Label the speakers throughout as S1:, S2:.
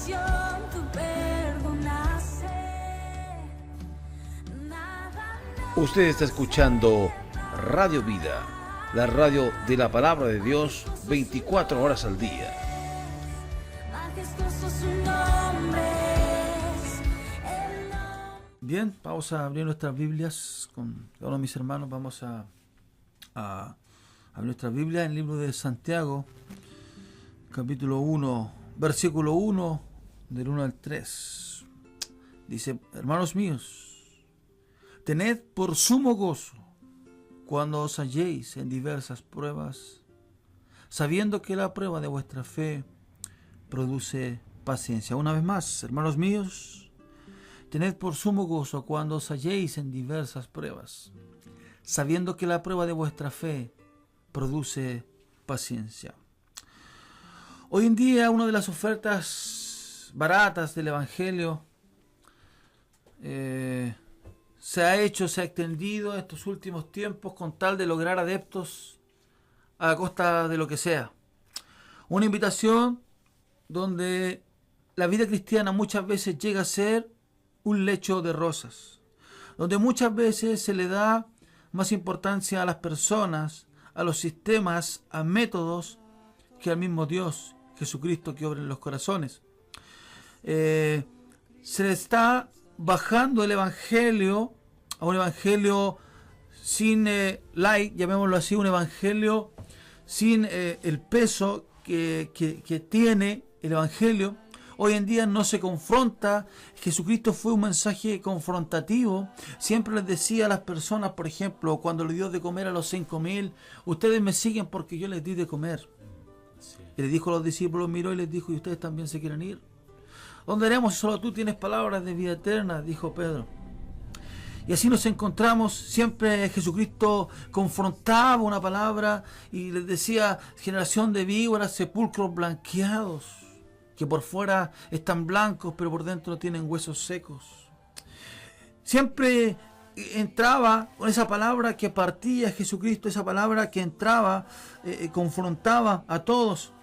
S1: compasión tú perdonaste. Nada
S2: Usted está escuchando Radio Vida, la radio de la palabra de Dios 24 horas al día.
S1: majestuoso su nombre es el nombre.
S3: Bien, vamos a abrir nuestras Biblias con cada uno de mis hermanos. Vamos a abrir nuestra Biblia en el libro de Santiago, capítulo 1, versículo 1, del 1 al 3. Dice: hermanos míos, tened por sumo gozo cuando os halléis en diversas pruebas, sabiendo que la prueba de vuestra fe produce paciencia. Una vez más, hermanos míos, tened por sumo gozo cuando os halléis en diversas pruebas, sabiendo que la prueba de vuestra fe produce paciencia. Hoy en día, una de las ofertas baratas del Evangelio se ha extendido en estos últimos tiempos con tal de lograr adeptos a costa de lo que sea. Una invitación donde la vida cristiana muchas veces llega a ser un lecho de rosas, donde muchas veces se le da más importancia a las personas, a los sistemas, a métodos, que al mismo Dios, Jesucristo, que obra en los corazones. Se le está bajando el Evangelio a un Evangelio sin light, llamémoslo así, un Evangelio sin el peso que tiene el Evangelio. Hoy en día no se confronta. Jesucristo fue un mensaje confrontativo. Siempre les decía a las personas, por ejemplo, cuando le dio de comer a los 5,000, ustedes me siguen porque yo les di de comer. Sí. Y le dijo a los discípulos, miró y les dijo, ¿y ustedes también se quieren ir? ¿Dónde iremos si solo tú tienes palabras de vida eterna? Dijo Pedro. Y así nos encontramos. Siempre Jesucristo confrontaba una palabra y les decía, generación de víboras, sepulcros blanqueados, que por fuera están blancos, pero por dentro tienen huesos secos. Siempre entraba con esa palabra que partía Jesucristo, esa palabra que entraba, confrontaba a todos.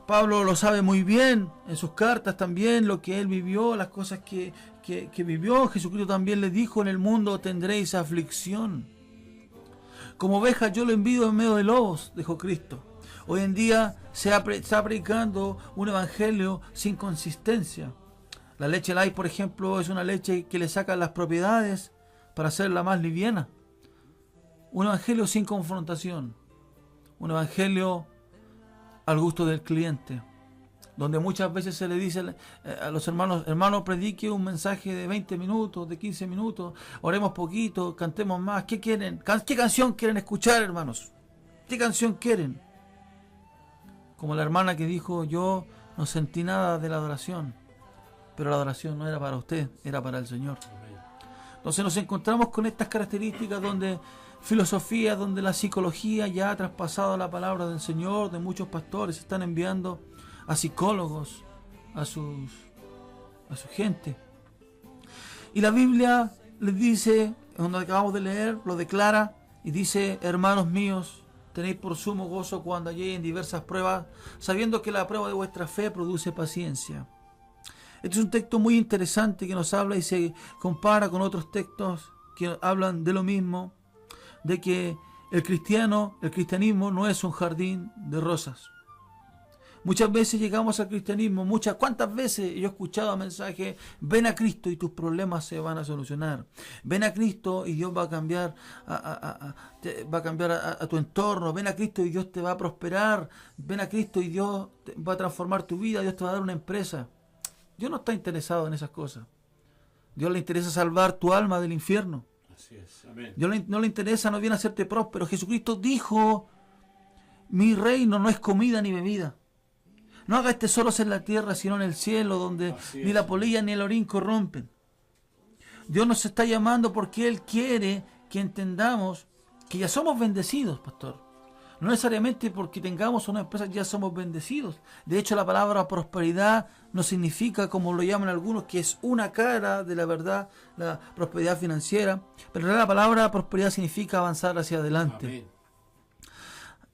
S3: Pablo lo sabe muy bien en sus cartas también, lo que él vivió, las cosas que vivió. Jesucristo también le dijo, en el mundo tendréis aflicción. Como ovejas yo lo envío en medio de lobos, dijo Cristo. Hoy en día se está predicando un evangelio sin consistencia. La leche light, por ejemplo, es una leche que le sacan las propiedades para hacerla más liviana. Un evangelio sin confrontación. Un evangelio al gusto del cliente, donde muchas veces se le dice a los hermanos, predique un mensaje de 20 minutos, de 15 minutos, oremos poquito, cantemos más. ¿Qué quieren? ¿Qué canción quieren escuchar, hermanos? ¿Qué canción quieren? Como la hermana que dijo, yo no sentí nada de la adoración, pero la adoración no era para usted, era para el Señor. Entonces nos encontramos con estas características donde filosofía, donde la psicología ya ha traspasado la palabra del Señor, de muchos pastores están enviando a psicólogos a su gente. Y la Biblia les dice, donde acabamos de leer, lo declara y dice, hermanos míos, tenéis por sumo gozo cuando halléis en diversas pruebas, sabiendo que la prueba de vuestra fe produce paciencia. Este es un texto muy interesante que nos habla y se compara con otros textos que hablan de lo mismo, de que el cristianismo no es un jardín de rosas. Muchas veces llegamos al cristianismo, ¿cuántas veces yo he escuchado mensajes? Ven a Cristo y tus problemas se van a solucionar. Ven a Cristo y Dios va a cambiar a tu entorno. Ven a Cristo y Dios te va a prosperar. Ven a Cristo y Dios va a transformar tu vida. Dios te va a dar una empresa. Dios no está interesado en esas cosas. Dios le interesa salvar tu alma del infierno.
S4: Así es. Amén.
S3: Dios no le interesa, no viene a hacerte próspero. Jesucristo dijo, mi reino no es comida ni bebida. No hagas tesoros en la tierra, sino en el cielo, donde ni la polilla ni el orín corrompen. Dios nos está llamando porque Él quiere que entendamos que ya somos bendecidos, pastor. No necesariamente porque tengamos una empresa ya somos bendecidos. De hecho, la palabra prosperidad no significa, como lo llaman algunos, que es una cara de la verdad, la prosperidad financiera. Pero la palabra prosperidad significa avanzar hacia adelante.
S4: Amén.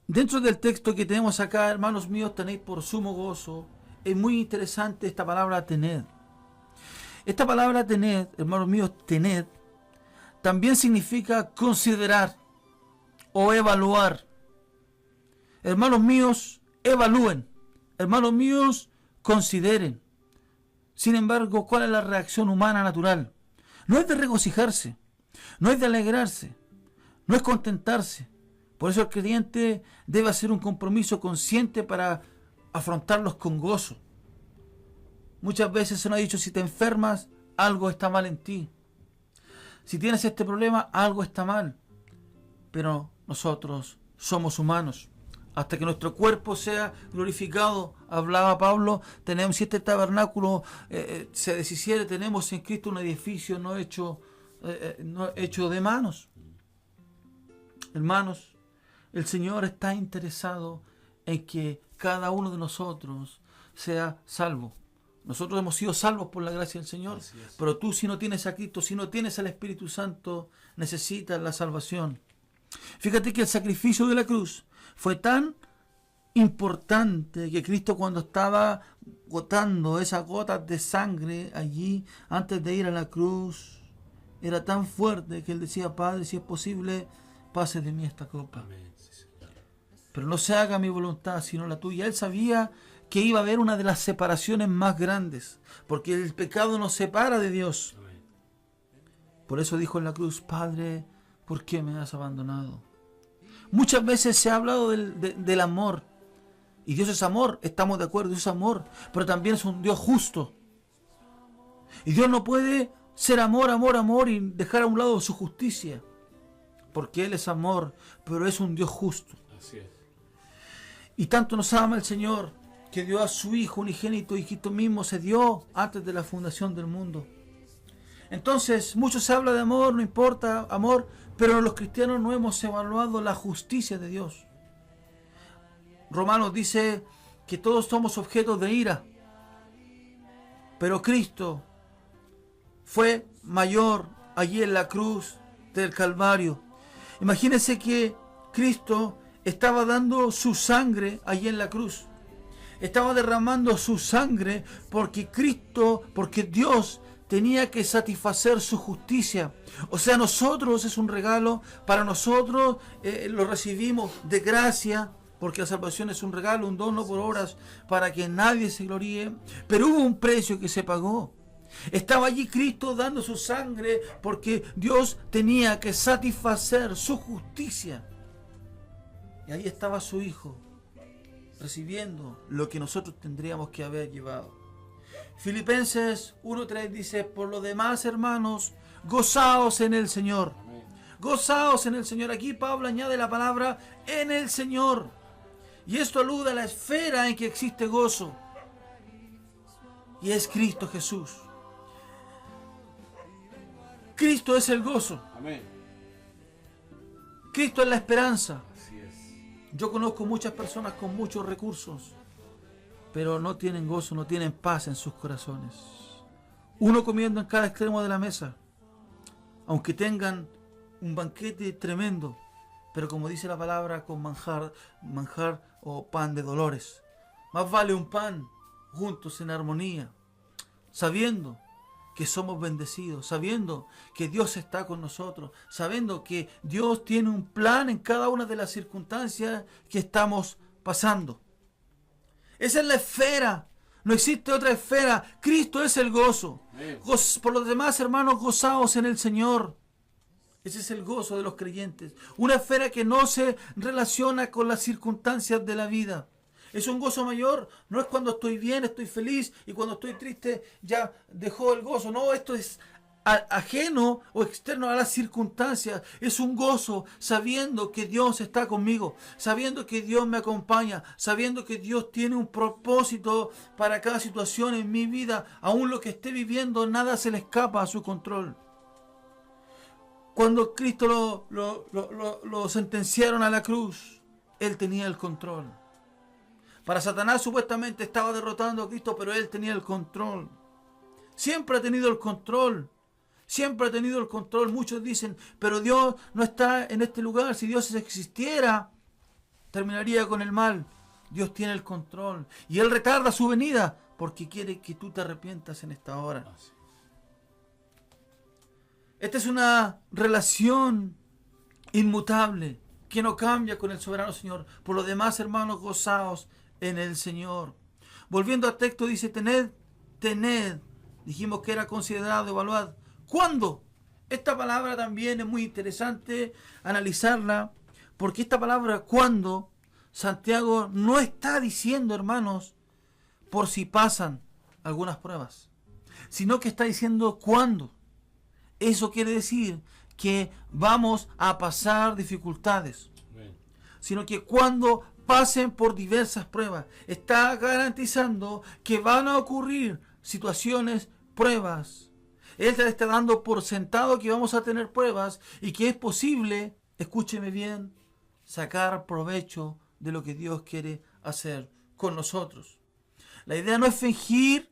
S3: Dentro del texto que tenemos acá, hermanos míos, tenéis por sumo gozo es muy interesante esta palabra tened. Esta palabra tened, hermanos míos, tened, también significa considerar o evaluar. Hermanos míos, evalúen. Hermanos míos, consideren. Sin embargo, ¿cuál es la reacción humana natural? No es de regocijarse, no es de alegrarse, no es contentarse. Por eso el creyente debe hacer un compromiso consciente para afrontarlos con gozo. Muchas veces se nos ha dicho, si te enfermas, algo está mal en ti. Si tienes este problema, algo está mal. Pero nosotros somos humanos. Hasta que nuestro cuerpo sea glorificado, hablaba Pablo, tenemos, si este tabernáculo se deshiciere, tenemos en Cristo un edificio no hecho de manos. Hermanos, el Señor está interesado en que cada uno de nosotros sea salvo. Nosotros hemos sido salvos por la gracia del Señor, pero tú, si no tienes a Cristo, si no tienes al Espíritu Santo, necesitas la salvación. Fíjate que el sacrificio de la cruz fue tan importante que Cristo, cuando estaba gotando esas gotas de sangre allí antes de ir a la cruz, era tan fuerte que él decía, Padre, si es posible, pase de mí esta copa. Pero no se haga mi voluntad, sino la tuya. Él sabía que iba a haber una de las separaciones más grandes, porque el pecado nos separa de Dios. Por eso dijo en la cruz, Padre, ¿por qué me has abandonado? Muchas veces se ha hablado del amor, y Dios es amor, estamos de acuerdo, Dios es amor, pero también es un Dios justo. Y Dios no puede ser amor, amor, amor y dejar a un lado su justicia, porque Él es amor, pero es un Dios justo.
S4: Así es.
S3: Y tanto nos ama el Señor, que dio a su Hijo unigénito, y Cristo mismo se dio antes de la fundación del mundo. Entonces, mucho se habla de amor, no importa, amor, pero los cristianos no hemos evaluado la justicia de Dios. Romanos dice que todos somos objetos de ira, pero Cristo fue mayor allí en la cruz del Calvario. Imagínense que Cristo estaba dando su sangre allí en la cruz. Estaba derramando su sangre porque Dios tenía que satisfacer su justicia. O sea, nosotros es un regalo, para nosotros lo recibimos de gracia, porque la salvación es un regalo, un don no por obras, para que nadie se gloríe. Pero hubo un precio que se pagó. Estaba allí Cristo dando su sangre porque Dios tenía que satisfacer su justicia. Y ahí estaba su Hijo, recibiendo lo que nosotros tendríamos que haber llevado. Filipenses 1:3 dice, por lo demás, hermanos, gozaos en el Señor. Gozaos en el Señor. Aquí Pablo añade la palabra en el Señor. Y esto alude a la esfera en que existe gozo. Y es Cristo Jesús. Cristo es el gozo.
S4: Amén.
S3: Cristo es la esperanza.
S4: Así es.
S3: Yo conozco muchas personas con muchos recursos, pero no tienen gozo, no tienen paz en sus corazones. Uno comiendo en cada extremo de la mesa, aunque tengan un banquete tremendo, pero como dice la palabra, con manjar o pan de dolores. Más vale un pan juntos en armonía, sabiendo que somos bendecidos, sabiendo que Dios está con nosotros, sabiendo que Dios tiene un plan en cada una de las circunstancias que estamos pasando. Esa es la esfera, no existe otra esfera. Cristo es el gozo. Por los demás, hermanos, gozaos en el Señor. Ese es el gozo de los creyentes. Una esfera que no se relaciona con las circunstancias de la vida. Es un gozo mayor. No es cuando estoy bien, estoy feliz, y cuando estoy triste ya dejó el gozo. No, esto es ajeno o externo a las circunstancias. Es un gozo sabiendo que Dios está conmigo, sabiendo que Dios me acompaña, sabiendo que Dios tiene un propósito para cada situación en mi vida. Aún lo que esté viviendo, nada se le escapa a su control. Cuando Cristo lo sentenciaron a la cruz, Él tenía el control. Para Satanás supuestamente estaba derrotando a Cristo, pero Él tenía el control. Siempre ha tenido el control. Siempre ha tenido el control. Muchos dicen, pero Dios no está en este lugar. Si Dios existiera, terminaría con el mal. Dios tiene el control y Él retarda su venida porque quiere que tú te arrepientas en esta hora. Esta es una relación inmutable que no cambia con el soberano Señor. Por lo demás, hermanos, gozaos en el Señor. Volviendo al texto, dice, tened. Dijimos que era considerado, evaluad. ¿Cuándo? Esta palabra también es muy interesante analizarla, porque esta palabra ¿cuándo? Santiago no está diciendo, hermanos, por si pasan algunas pruebas, sino que está diciendo ¿cuándo? Eso quiere decir que vamos a pasar dificultades, sino que cuando pasen por diversas pruebas, está garantizando que van a ocurrir situaciones, pruebas. Él te está dando por sentado que vamos a tener pruebas y que es posible, escúcheme bien, sacar provecho de lo que Dios quiere hacer con nosotros. La idea no es fingir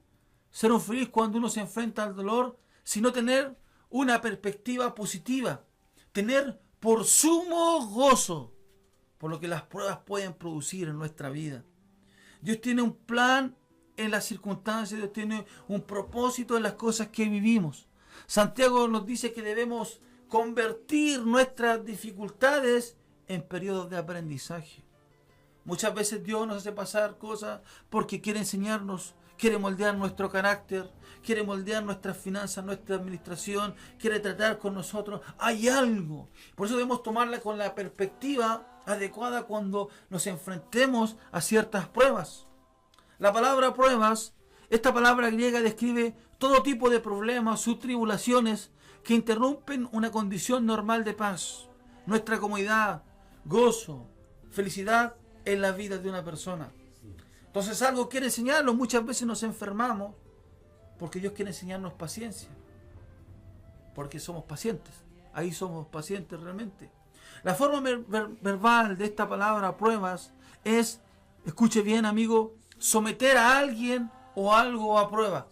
S3: ser un feliz cuando uno se enfrenta al dolor, sino tener una perspectiva positiva, tener por sumo gozo por lo que las pruebas pueden producir en nuestra vida. Dios tiene un plan en las circunstancias, Dios tiene un propósito en las cosas que vivimos. Santiago nos dice que debemos convertir nuestras dificultades en periodos de aprendizaje. Muchas veces Dios nos hace pasar cosas porque quiere enseñarnos, quiere moldear nuestro carácter, quiere moldear nuestras finanzas, nuestra administración, quiere tratar con nosotros. Hay algo. Por eso debemos tomarla con la perspectiva adecuada cuando nos enfrentemos a ciertas pruebas. La palabra pruebas, esta palabra griega describe todo tipo de problemas o tribulaciones que interrumpen una condición normal de paz, nuestra comodidad, gozo, felicidad en la vida de una persona. Entonces algo quiere enseñarnos. Muchas veces nos enfermamos porque Dios quiere enseñarnos paciencia, porque somos pacientes. Ahí somos pacientes realmente. La forma verbal de esta palabra pruebas es, escuche bien amigo, someter a alguien o algo a prueba.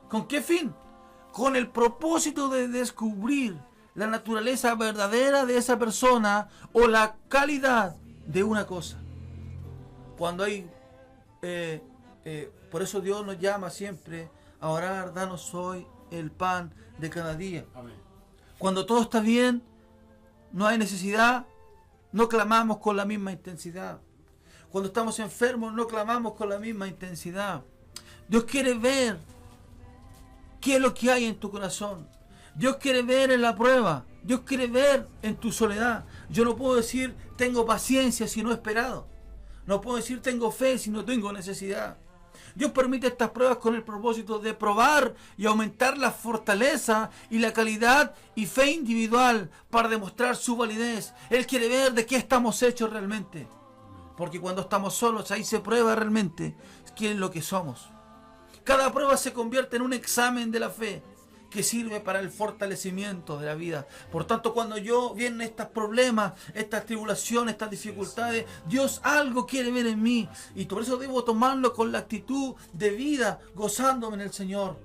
S3: ¿Con qué fin? Con el propósito de descubrir la naturaleza verdadera de esa persona o la calidad de una cosa. Cuando hay por eso Dios nos llama siempre a orar, danos hoy el pan de cada día. Amén. Cuando todo está bien, no hay necesidad, no clamamos con la misma intensidad. Cuando estamos enfermos, no clamamos con la misma intensidad. Dios quiere ver qué es lo que hay en tu corazón. Dios quiere ver en la prueba. Dios quiere ver en tu soledad. Yo no puedo decir tengo paciencia si no he esperado. No puedo decir tengo fe si no tengo necesidad. Dios permite estas pruebas con el propósito de probar y aumentar la fortaleza y la calidad y fe individual para demostrar su validez. Él quiere ver de qué estamos hechos realmente. Porque cuando estamos solos, ahí se prueba realmente quién es lo que somos. Cada prueba se convierte en un examen de la fe que sirve para el fortalecimiento de la vida. Por tanto, cuando vienen estos problemas, estas tribulaciones, estas dificultades, Dios algo quiere ver en mí. Y por eso debo tomarlo con la actitud de vida, gozándome en el Señor.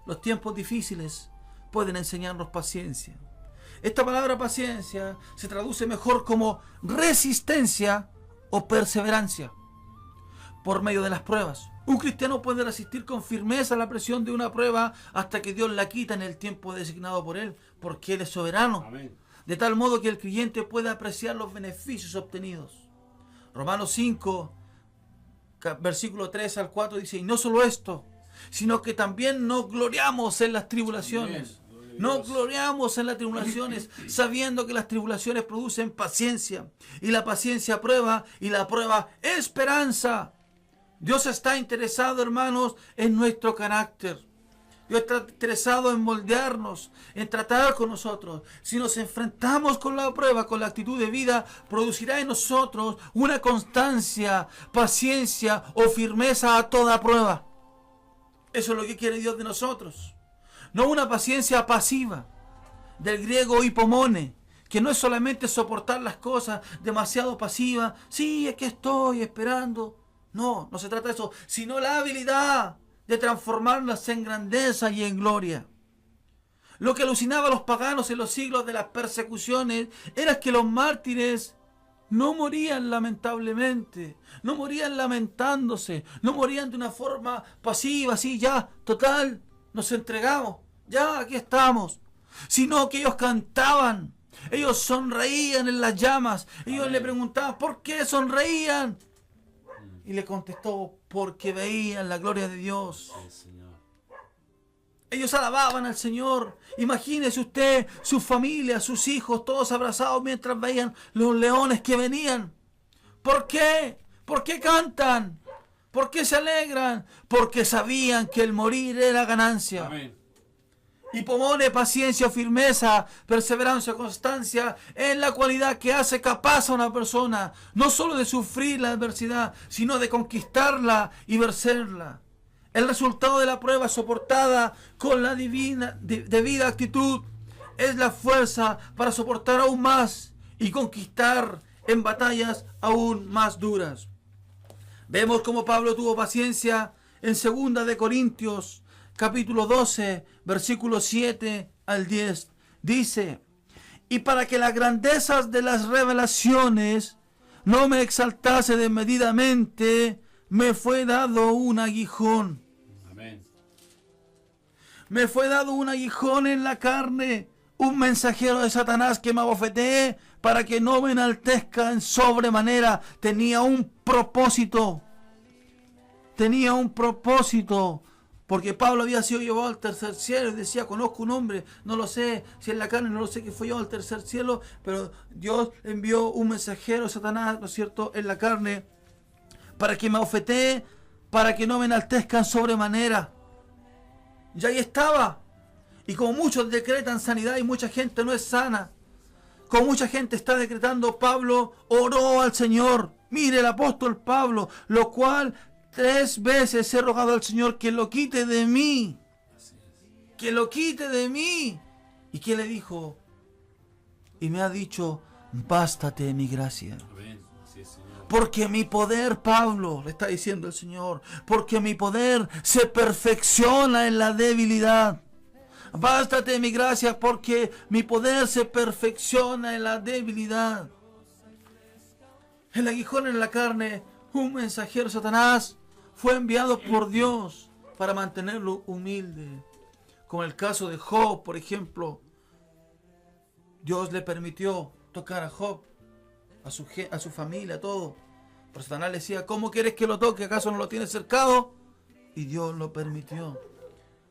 S3: Los tiempos difíciles pueden enseñarnos paciencia. Esta palabra paciencia se traduce mejor como resistencia o perseverancia por medio de las pruebas. Un cristiano puede resistir con firmeza la presión de una prueba hasta que Dios la quita en el tiempo designado por Él, porque Él es soberano. Amén. De tal modo que el creyente pueda apreciar los beneficios obtenidos. Romanos 5, versículo 3 al 4 dice, y no solo esto, sino que también nos gloriamos en las tribulaciones. Nos gloriamos en las tribulaciones, sabiendo que las tribulaciones producen paciencia, y la paciencia prueba, y la prueba esperanza. Dios está interesado, hermanos, en nuestro carácter. Dios está interesado en moldearnos, en tratar con nosotros. Si nos enfrentamos con la prueba, con la actitud de vida, producirá en nosotros una constancia, paciencia o firmeza a toda prueba. Eso es lo que quiere Dios de nosotros. No una paciencia pasiva, del griego hipomone, que no es solamente soportar las cosas demasiado pasivas. Sí, es que estoy esperando. No, no se trata de eso, sino la habilidad de transformarlas en grandeza y en gloria. Lo que alucinaba a los paganos en los siglos de las persecuciones era que los mártires no morían lamentablemente, no morían lamentándose, no morían de una forma pasiva, así ya, total, nos entregamos, ya aquí estamos, sino que ellos cantaban, ellos sonreían en las llamas, ellos le preguntaban, ¿por qué sonreían? Y le contestó, porque veían la gloria de Dios. Ellos alababan al Señor. Imagínese usted, su familia, sus hijos, todos abrazados mientras veían los leones que venían. ¿Por qué? ¿Por qué cantan? ¿Por qué se alegran? Porque sabían que el morir era ganancia.
S4: Amén.
S3: Y pone paciencia, firmeza, perseverancia, constancia en la cualidad que hace capaz a una persona, no solo de sufrir la adversidad, sino de conquistarla y vencerla. El resultado de la prueba soportada con la debida actitud es la fuerza para soportar aún más y conquistar en batallas aún más duras. Vemos cómo Pablo tuvo paciencia en 2 de Corintios, capítulo 12, versículos 7 al 10. Dice, y para que las grandezas de las revelaciones no me exaltase desmedidamente, me fue dado un aguijón.
S4: Amén.
S3: Me fue dado un aguijón en la carne, un mensajero de Satanás que me abofetee para que no me enaltezca en sobremanera. Tenía un propósito. Porque Pablo había sido llevado al tercer cielo y decía, conozco un hombre, no lo sé si en la carne, no lo sé que fue llevado al tercer cielo, pero Dios envió un mensajero, Satanás, ¿no es cierto?, en la carne, para que me abofetee, para que no me enaltezca en sobremanera. Y ahí estaba. Y como muchos decretan sanidad y mucha gente no es sana, como mucha gente está decretando, Pablo oró al Señor. Mire el apóstol Pablo, lo cual 3 veces he rogado al Señor que lo quite de mí. Que lo quite de mí. ¿Y qué le dijo? Y me ha dicho, bástate mi gracia.
S4: Amén. Así es, Señor.
S3: Porque mi poder, Pablo, le está diciendo el Señor, porque mi poder se perfecciona en la debilidad. Bástate mi gracia porque mi poder se perfecciona en la debilidad. El aguijón en la carne, un mensajero Satanás, fue enviado por Dios para mantenerlo humilde. Como el caso de Job, por ejemplo. Dios le permitió tocar a Job, a su familia, a todo. Pero Satanás le decía, ¿cómo quieres que lo toque? ¿Acaso no lo tienes cercado? Y Dios lo permitió.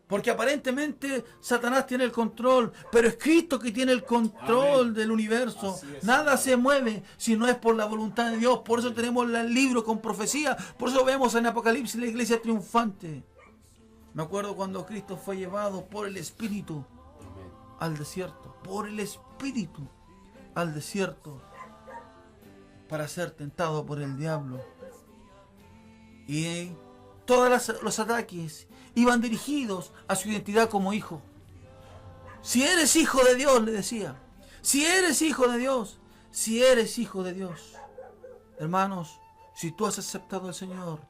S3: Porque aparentemente Satanás tiene el control, pero es Cristo que tiene el control del universo. Nada se mueve si no es por la voluntad de Dios. Por eso tenemos el libro con profecía. Por eso vemos en Apocalipsis la iglesia triunfante. Me acuerdo cuando Cristo fue llevado por el Espíritu al desierto. Por el Espíritu al desierto. Para ser tentado por el diablo. Y todos los ataques iban dirigidos a su identidad como hijo. Si eres hijo de Dios, le decía. Si eres hijo de Dios. Si eres hijo de Dios. Hermanos, si tú has aceptado al Señor,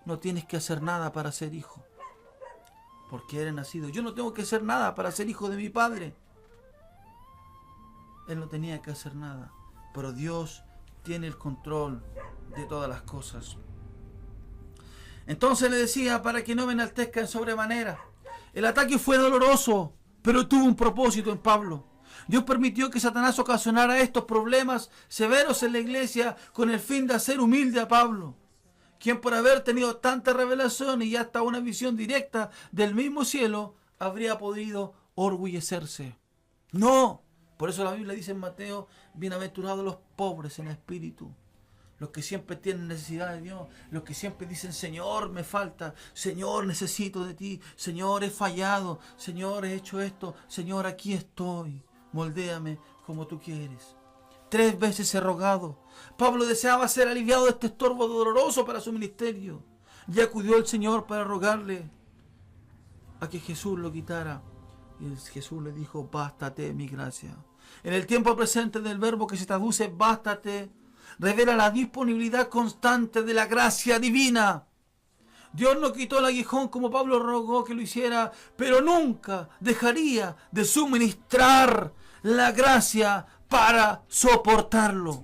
S3: no tienes que hacer nada para ser hijo. Porque eres nacido. Yo no tengo que hacer nada para ser hijo de mi Padre. Él no tenía que hacer nada. Pero Dios tiene el control de todas las cosas. Entonces le decía, para que no me enaltezca en sobremanera. El ataque fue doloroso, pero tuvo un propósito en Pablo. Dios permitió que Satanás ocasionara estos problemas severos en la iglesia con el fin de hacer humilde a Pablo, quien por haber tenido tanta revelación y hasta una visión directa del mismo cielo, habría podido orgullecerse. No, por eso la Biblia dice en Mateo, bienaventurados los pobres en espíritu. Los que siempre tienen necesidad de Dios. Los que siempre dicen, Señor, me falta. Señor, necesito de ti. Señor, he fallado. Señor, he hecho esto. Señor, aquí estoy. Moldéame como tú quieres. 3 veces he rogado. Pablo deseaba ser aliviado de este estorbo doloroso para su ministerio. Y acudió el Señor para rogarle a que Jesús lo quitara. Y Jesús le dijo, bástate mi gracia. En el tiempo presente del verbo que se traduce bástate, revela la disponibilidad constante de la gracia divina. Dios no quitó el aguijón como Pablo rogó que lo hiciera, pero nunca dejaría de suministrar la gracia para soportarlo.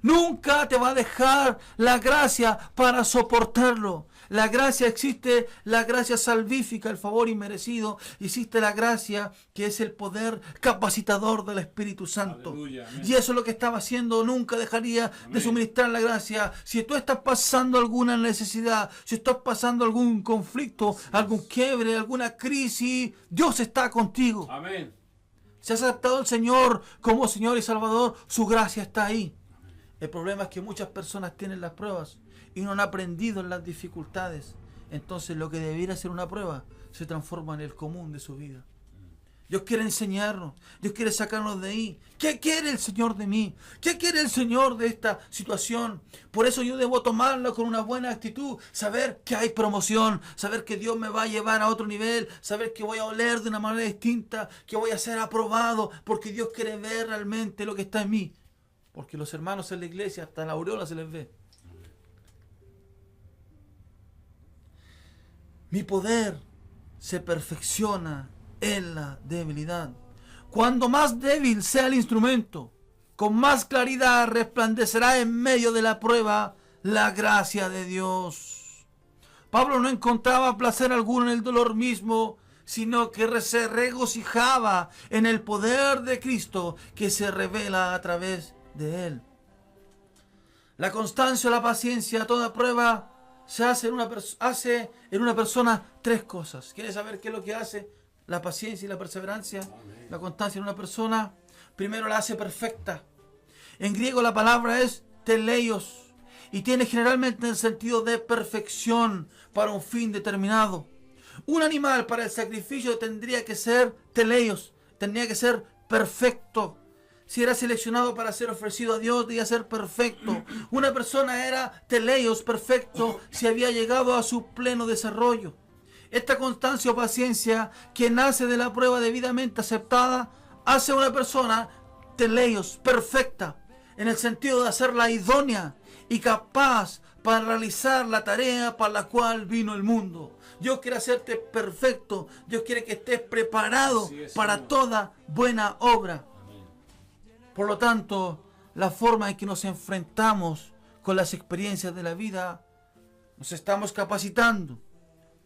S3: Nunca te va a dejar la gracia para soportarlo. La gracia existe, la gracia salvífica, el favor inmerecido. Existe la gracia que es el poder capacitador del Espíritu Santo.
S4: Aleluya, amén.
S3: Y eso es lo que estaba haciendo. Nunca dejaría de
S4: Amén.
S3: suministrar la gracia. Si tú estás pasando alguna necesidad, si estás pasando algún conflicto, algún quiebre, alguna crisis, Dios está contigo.
S4: Amén.
S3: Si has aceptado al Señor como Señor y Salvador, su gracia está ahí. El problema es que muchas personas tienen las pruebas y no han aprendido en las dificultades. Entonces lo que debiera ser una prueba se transforma en el común de su vida. Dios quiere enseñarnos, Dios quiere sacarnos de ahí. ¿Qué quiere el Señor de mí? ¿Qué quiere el Señor de esta situación? Por eso yo debo tomarlo con una buena actitud, saber que hay promoción, saber que Dios me va a llevar a otro nivel, saber que voy a oler de una manera distinta, que voy a ser aprobado, porque Dios quiere ver realmente lo que está en mí. Porque los hermanos en la iglesia, hasta la aureola se les ve. Mi poder se perfecciona en la debilidad. Cuando más débil sea el instrumento, con más claridad resplandecerá en medio de la prueba la gracia de Dios. Pablo no encontraba placer alguno en el dolor mismo, sino que se regocijaba en el poder de Cristo que se revela a través de él. La constancia o la paciencia, toda prueba, se hace en una persona tres cosas. ¿Quieres saber qué es lo que hace la paciencia y la perseverancia?
S4: Amén.
S3: La constancia en una persona, primero la hace perfecta. En griego la palabra es teleios y tiene generalmente el sentido de perfección para un fin determinado. Un animal para el sacrificio tendría que ser teleios, tendría que ser perfecto. Si era seleccionado para ser ofrecido a Dios, debía ser perfecto. Una persona era teleios, perfecto, si había llegado a su pleno desarrollo. Esta constancia o paciencia que nace de la prueba debidamente aceptada, hace a una persona teleios, perfecta, en el sentido de hacerla idónea y capaz para realizar la tarea para la cual vino el mundo. Dios quiere hacerte perfecto. Dios quiere que estés preparado
S4: Así es,
S3: para
S4: Señor.
S3: toda buena obra.
S4: Amén.
S3: Por lo tanto, la forma en que nos enfrentamos con las experiencias de la vida, nos estamos capacitando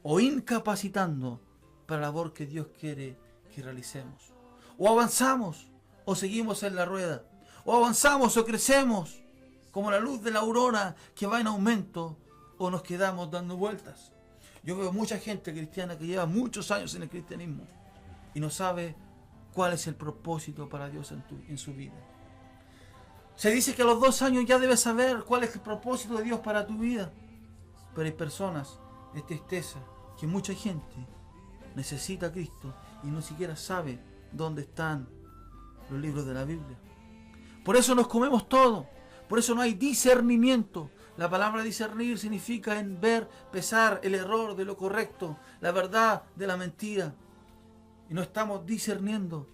S3: o incapacitando para la labor que Dios quiere que realicemos. O avanzamos o seguimos en la rueda. O avanzamos o crecemos como la luz de la aurora que va en aumento, o nos quedamos dando vueltas. Yo veo mucha gente cristiana que lleva muchos años en el cristianismo y no sabe cuál es el propósito para Dios en su vida. Se dice que a los 2 años ya debes saber cuál es el propósito de Dios para tu vida. Pero hay personas, es tristeza, que mucha gente necesita a Cristo y no siquiera sabe dónde están los libros de la Biblia. Por eso nos comemos todo. Por eso no hay discernimiento. La palabra discernir significa en ver, pesar el error de lo correcto, la verdad de la mentira. Y no estamos discerniendo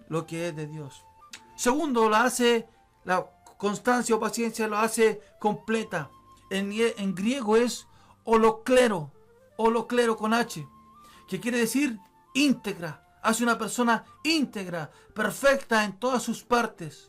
S3: lo que es de Dios. Segundo, la constancia o paciencia lo hace completa. En griego es holoclero con H, que quiere decir íntegra. Hace una persona íntegra, perfecta en todas sus partes.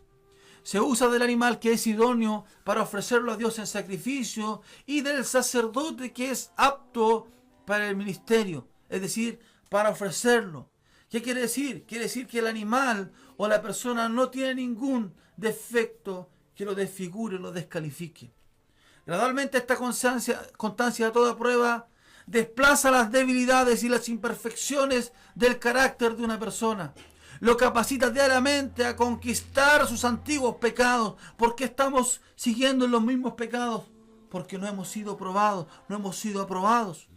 S3: Se usa del animal que es idóneo para ofrecerlo a Dios en sacrificio y del sacerdote que es apto para el ministerio, es decir, para ofrecerlo. ¿Qué quiere decir? Quiere decir que el animal o la persona no tiene ningún defecto que lo desfigure, lo descalifique. Gradualmente esta constancia a toda prueba desplaza las debilidades y las imperfecciones del carácter de una persona. Lo capacita diariamente a conquistar sus antiguos pecados. ¿Por qué estamos siguiendo en los mismos pecados? Porque no hemos sido probados, no hemos sido aprobados.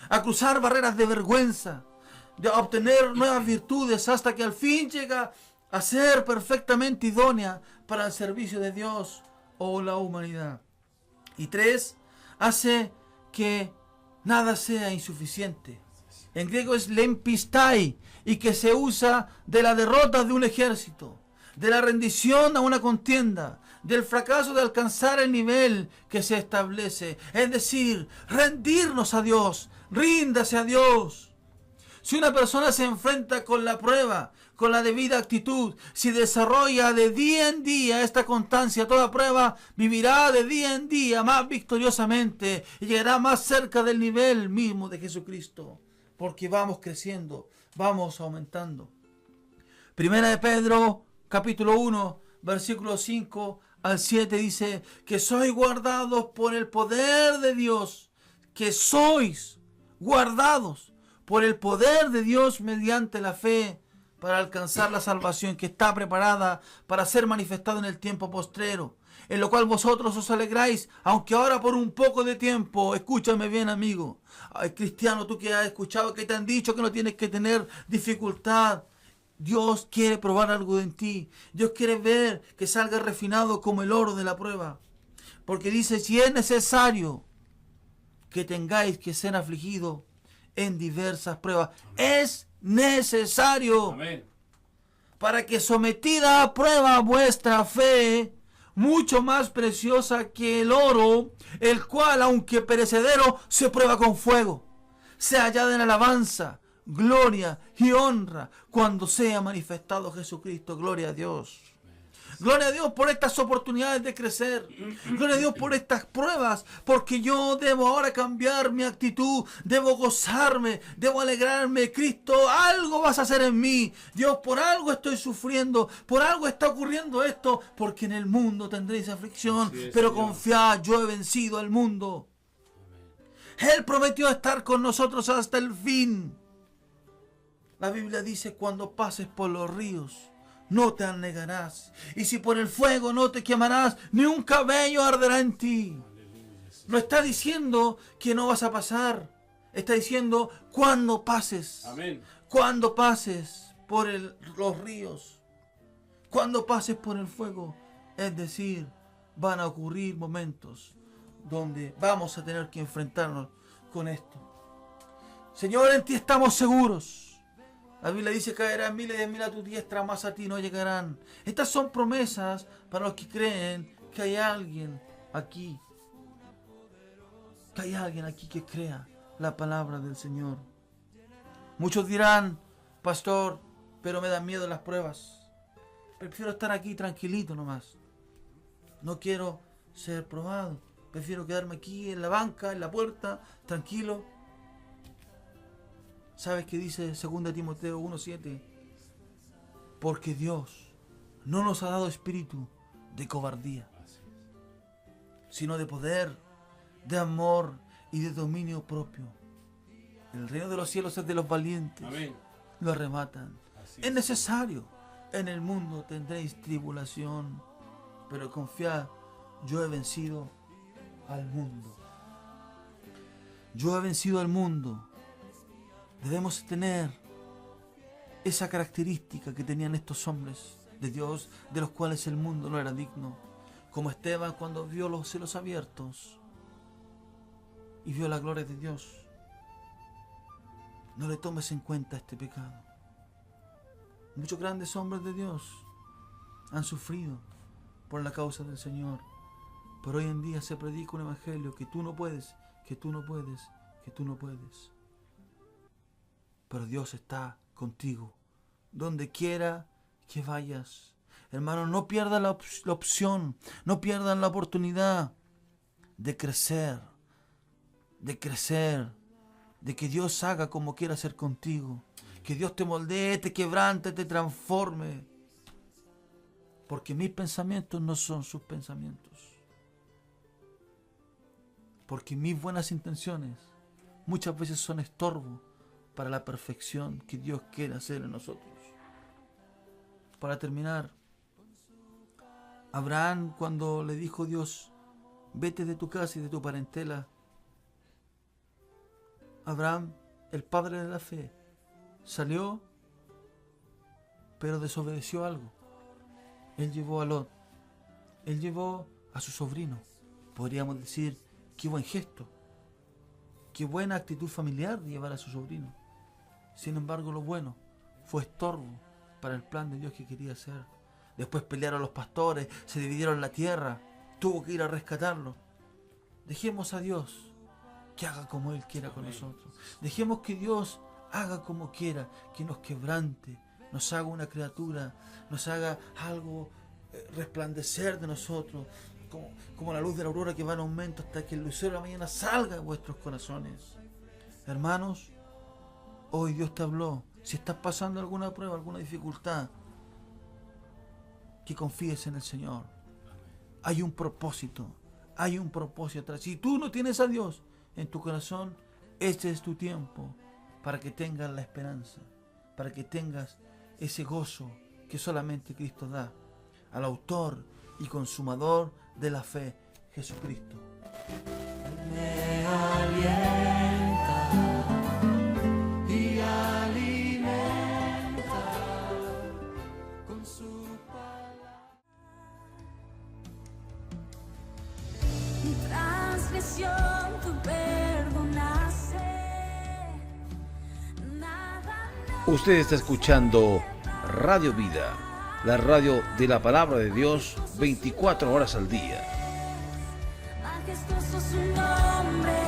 S3: A cruzar barreras de vergüenza, de obtener nuevas virtudes hasta que al fin llega a ser perfectamente idónea para el servicio de Dios o la humanidad. Y 3, hace que nada sea insuficiente. En griego es lempistai, y que se usa de la derrota de un ejército, de la rendición a una contienda, del fracaso de alcanzar el nivel que se establece. Es decir, rendirnos a Dios, ríndase a Dios. Si una persona se enfrenta con la prueba, con la debida actitud, si desarrolla de día en día esta constancia, toda prueba, vivirá de día en día más victoriosamente y llegará más cerca del nivel mismo de Jesucristo, porque vamos creciendo, vamos aumentando. Primera de Pedro, capítulo 1, versículos 5 al 7 dice que sois guardados por el poder de Dios, que sois guardados por el poder de Dios mediante la fe para alcanzar la salvación que está preparada para ser manifestada en el tiempo postrero, en lo cual vosotros os alegráis, aunque ahora por un poco de tiempo. Escúchame bien, amigo. Ay, cristiano, tú que has escuchado que te han dicho que no tienes que tener dificultad. Dios quiere probar algo en ti. Dios quiere ver que salga refinado como el oro de la prueba. Porque dice, si es necesario que tengáis que ser afligidos en diversas pruebas. Es necesario.
S4: Amén.
S3: Para que sometida a prueba vuestra fe, mucho más preciosa que el oro, el cual, aunque perecedero, se prueba con fuego, sea hallada en alabanza, gloria y honra cuando sea manifestado Jesucristo. Gloria a Dios. Gloria a Dios por estas oportunidades de crecer. Gloria a Dios por estas pruebas, porque yo debo ahora cambiar mi actitud, debo gozarme, debo alegrarme. Cristo, algo vas a hacer en mí. Dios, por algo estoy sufriendo, por algo está ocurriendo esto, porque en el mundo tendréis aflicción, pero
S4: Señor.
S3: confiad, yo he vencido al mundo. Él prometió estar con nosotros hasta el fin. La Biblia dice, cuando pases por los ríos, no te anegarás. Y si por el fuego no te quemarás, ni un cabello arderá en ti. No está diciendo que no vas a pasar. Está diciendo cuando pases.
S4: Amén.
S3: Cuando pases por los ríos. Cuando pases por el fuego. Es decir, van a ocurrir momentos donde vamos a tener que enfrentarnos con esto. Señor, en ti estamos seguros. La Biblia dice, caerán miles y 10.000 a tu diestra, más a ti no llegarán. Estas son promesas para los que creen que hay alguien aquí. Que hay alguien aquí que crea la palabra del Señor. Muchos dirán, pastor, pero me dan miedo las pruebas. Prefiero estar aquí tranquilito nomás. No quiero ser probado. Prefiero quedarme aquí en la banca, en la puerta, tranquilo. ¿Sabes qué dice 2 Timoteo 1:7? Porque Dios no nos ha dado espíritu de cobardía, sino de poder, de amor y de dominio propio. El reino de los cielos es de los valientes.
S4: Amén.
S3: Lo arrebatan.
S4: Así
S3: Es necesario. En el mundo tendréis tribulación, pero confiad, yo he vencido al mundo. Yo he vencido al mundo. Debemos tener esa característica que tenían estos hombres de Dios, de los cuales el mundo no era digno. Como Esteban cuando vio los cielos abiertos y vio la gloria de Dios. No le tomes en cuenta este pecado. Muchos grandes hombres de Dios han sufrido por la causa del Señor. Pero hoy en día se predica un evangelio que tú no puedes, que tú no puedes, que tú no puedes. Pero Dios está contigo, donde quiera que vayas. Hermano, no pierdas la opción, no pierdas la oportunidad de crecer, de que Dios haga como quiera hacer contigo. Que Dios te moldee, te quebrante, te transforme. Porque mis pensamientos no son sus pensamientos. Porque mis buenas intenciones muchas veces son estorbo para la perfección que Dios quiere hacer en nosotros. Para terminar, Abraham, cuando le dijo Dios, vete de tu casa y de tu parentela, Abraham, el padre de la fe, salió, pero desobedeció algo. Él llevó a Lot, él llevó a su sobrino. Podríamos decir, qué buen gesto, qué buena actitud familiar de llevar a su sobrino. Sin embargo, lo bueno fue estorbo para el plan de Dios que quería hacer. Después pelearon los pastores, se dividieron la tierra, tuvo que ir a rescatarlo. Dejemos a Dios que haga como Él quiera con nosotros. Dejemos que Dios haga como quiera, que nos quebrante, nos haga una criatura, nos haga algo resplandecer de nosotros, como la luz de la aurora que va en aumento hasta que el lucero de la mañana salga de vuestros corazones. Hermanos, hoy Dios te habló. Si estás pasando alguna prueba, alguna dificultad, que confíes en el Señor. Hay un propósito atrás. Si tú no tienes a Dios en tu corazón, este es tu tiempo para que tengas la esperanza, para que tengas ese gozo que solamente Cristo da, al autor y consumador de la fe, Jesucristo.
S1: me alienta y alimenta con su palabra. Mi transgresión tu perdonaste. Nada
S2: Usted está escuchando Radio Vida, la radio de la palabra de Dios 24 horas al día.
S1: majestuoso su nombre.